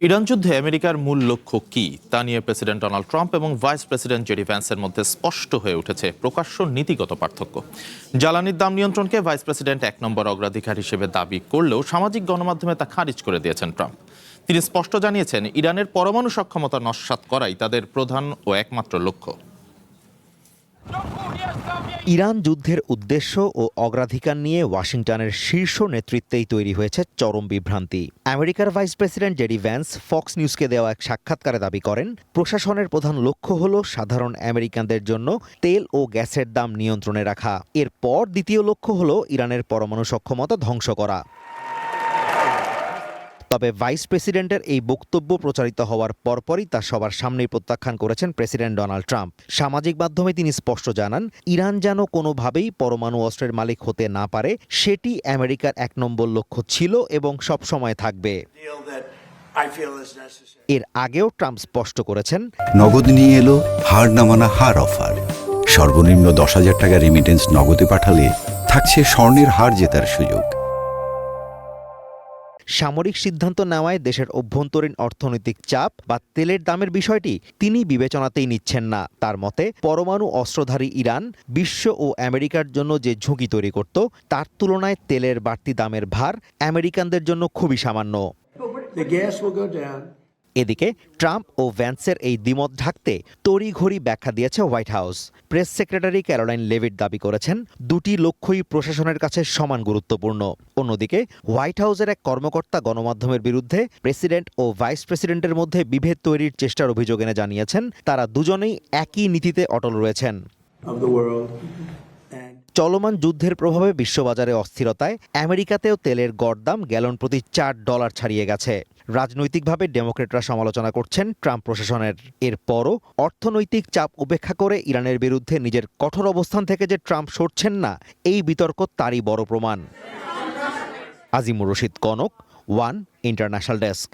Iran যুদ্ধে আমেরিকার মূল লক্ষ্য কি তা নিয়ে প্রেসিডেন্ট ডোনাল্ড ট্রাম্প এবং ভাইস প্রেসিডেন্ট জেডি ভ্যান্সের মধ্যে স্পষ্ট হয়ে উঠেছে প্রকাশ্য নীতিগত পার্থক্য। জ্বালানির দাম নিয়ন্ত্রণকে ভাইস প্রেসিডেন্ট ১ নম্বর অগ্রাধিকার হিসেবে দাবি করলেও সামাজিক গণমাধ্যমে তা খারিজ করে দিয়েছেন ট্রাম্প। তিনি স্পষ্ট জানিয়েছেন, ইরানের পরমাণু সক্ষমতা নস্যাৎ করাই তাদের প্রধান ও একমাত্র লক্ষ্য। ইরান যুদ্ধের উদ্দেশ্য ও অগ্রাধিকার নিয়ে ওয়াশিংটনের শীর্ষ নেতৃত্বেই তৈরি হয়েছে চরম বিভ্রান্তি। আমেরিকার vice president JD Vance Fox নিউজকে দেওয়া এক সাক্ষাৎকারে দাবি করেন, প্রশাসনের প্রধান লক্ষ্য হল সাধারণ আমেরিকানদের জন্য তেল ও গ্যাসের দাম নিয়ন্ত্রণে রাখা। এরপর দ্বিতীয় লক্ষ্য হল ইরানের পরমাণু সক্ষমতা ধ্বংস করা। তবে ভাইস প্রেসিডেন্টের এই বক্তব্য প্রচারিত হওয়ার পরপরই তা সবার সামনেই প্রত্যাখ্যান করেছেন প্রেসিডেন্ট ডোনাল্ড ট্রাম্প। সামাজিক মাধ্যমে তিনি স্পষ্ট জানান, ইরান যেন কোনোভাবেই পরমাণু অস্ত্রের মালিক হতে না পারে, সেটি আমেরিকার ১ নম্বর লক্ষ্য ছিল এবং সবসময় থাকবে। এর আগেও ট্রাম্প স্পষ্ট করেছেন, নগদ নিয়ে এলো হার না মানা হার অফার। সর্বনিম্ন ১০,০০০ টাকা রেমিটেন্স নগদে পাঠালে থাকছে স্বর্ণের হার জেতার সুযোগ। সামরিক সিদ্ধান্ত নেওয়ায় দেশের অভ্যন্তরীণ অর্থনৈতিক চাপ বা তেলের দামের বিষয়টি তিনি বিবেচনাতেই নিচ্ছেন না। তার মতে, পরমাণু অস্ত্রধারী ইরান বিশ্ব ও আমেরিকার জন্য যে ঝুঁকি তৈরি করত, তার তুলনায় তেলের বাড়তি দামের ভার আমেরিকানদের জন্য খুবই সামান্য। এদিকে ট্রাম্প ও ভ্যান্সের এই দ্বিমত ঢাকতে তড়িঘড়ি ব্যাখ্যা দিয়েছে white house. Press secretary Caroline Leavitt দাবি করেছেন, দুটি লক্ষ্যই প্রশাসনের কাছে সমান গুরুত্বপূর্ণ। অন্যদিকে হোয়াইট হাউসের এক কর্মকর্তা গণমাধ্যমের বিরুদ্ধে প্রেসিডেন্ট ও ভাইস প্রেসিডেন্টের মধ্যে বিভেদ তৈরির চেষ্টার অভিযোগ এনে জানিয়েছেন, তারা দুজনেই একই নীতিতে অটল রয়েছেন। চলমান যুদ্ধের প্রভাবে বিশ্ববাজারে অস্থিরতায় আমেরিকাতেও তেলের গড় দাম গ্যালন প্রতি $৪ ছাড়িয়ে গেছে। রাজনৈতিকভাবে ডেমোক্রেটরা সমালোচনা করছেন ট্রাম্প প্রশাসনের। এরপরও অর্থনৈতিক চাপ উপেক্ষা করে ইরানের বিরুদ্ধে নিজের কঠোর অবস্থান থেকে যে ট্রাম্প সরছেন না, এই বিতর্ক তারই বড় প্রমাণ। Azimur Rashid Kanak, one international desk.